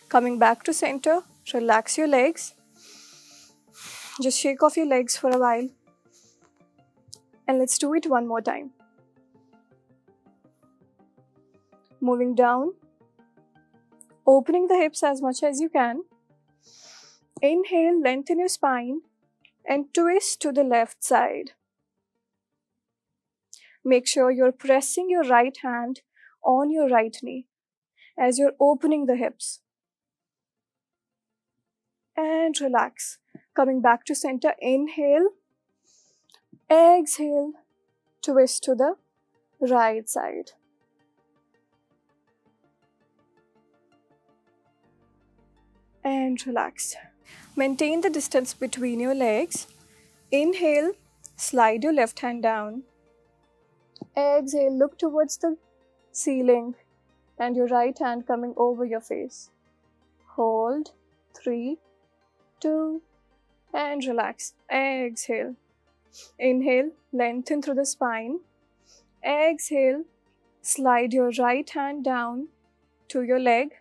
Coming back to center, relax your legs. Just shake off your legs for a while. And let's do it one more time. Moving down, opening the hips as much as you can. Inhale, lengthen your spine and twist to the left side. Make sure you're pressing your right hand on your right knee as you're opening the hips. And relax. Coming back to center, inhale, exhale, twist to the right side. And relax. Maintain the distance between your legs. Inhale, slide your left hand down. Exhale, look towards the ceiling and your right hand coming over your face. Hold, 3, 2, and relax. Exhale. Inhale, lengthen through the spine. Exhale, slide your right hand down to your leg.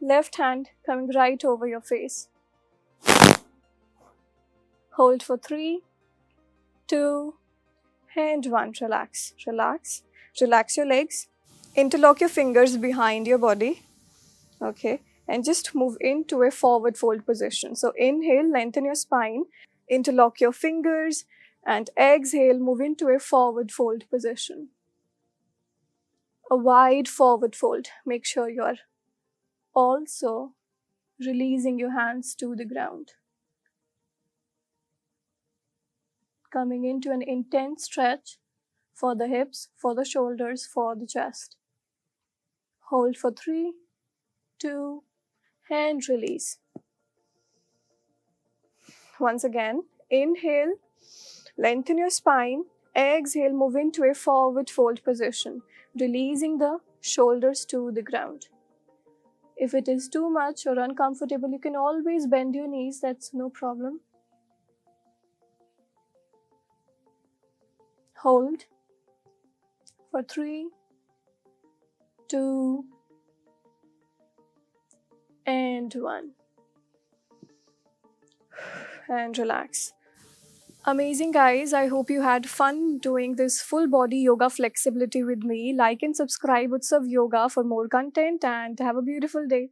Left hand coming right over your face. Hold for 3, 2, and 1. Relax, relax. Relax your legs. Interlock your fingers behind your body. Okay. And just move into a forward fold position. So inhale, lengthen your spine. Interlock your fingers. And exhale, move into a forward fold position. A wide forward fold. Make sure you're also releasing your hands to the ground. Coming into an intense stretch for the hips, for the shoulders, for the chest. Hold for 3, 2, and release. Once again, inhale, lengthen your spine. Exhale, move into a forward fold position, releasing the shoulders to the ground. If it is too much or uncomfortable, you can always bend your knees, that's no problem. Hold for 3, 2, and 1. And relax. Amazing, guys. I hope you had fun doing this full body yoga flexibility with me. Like and subscribe Utsav Yoga for more content and have a beautiful day.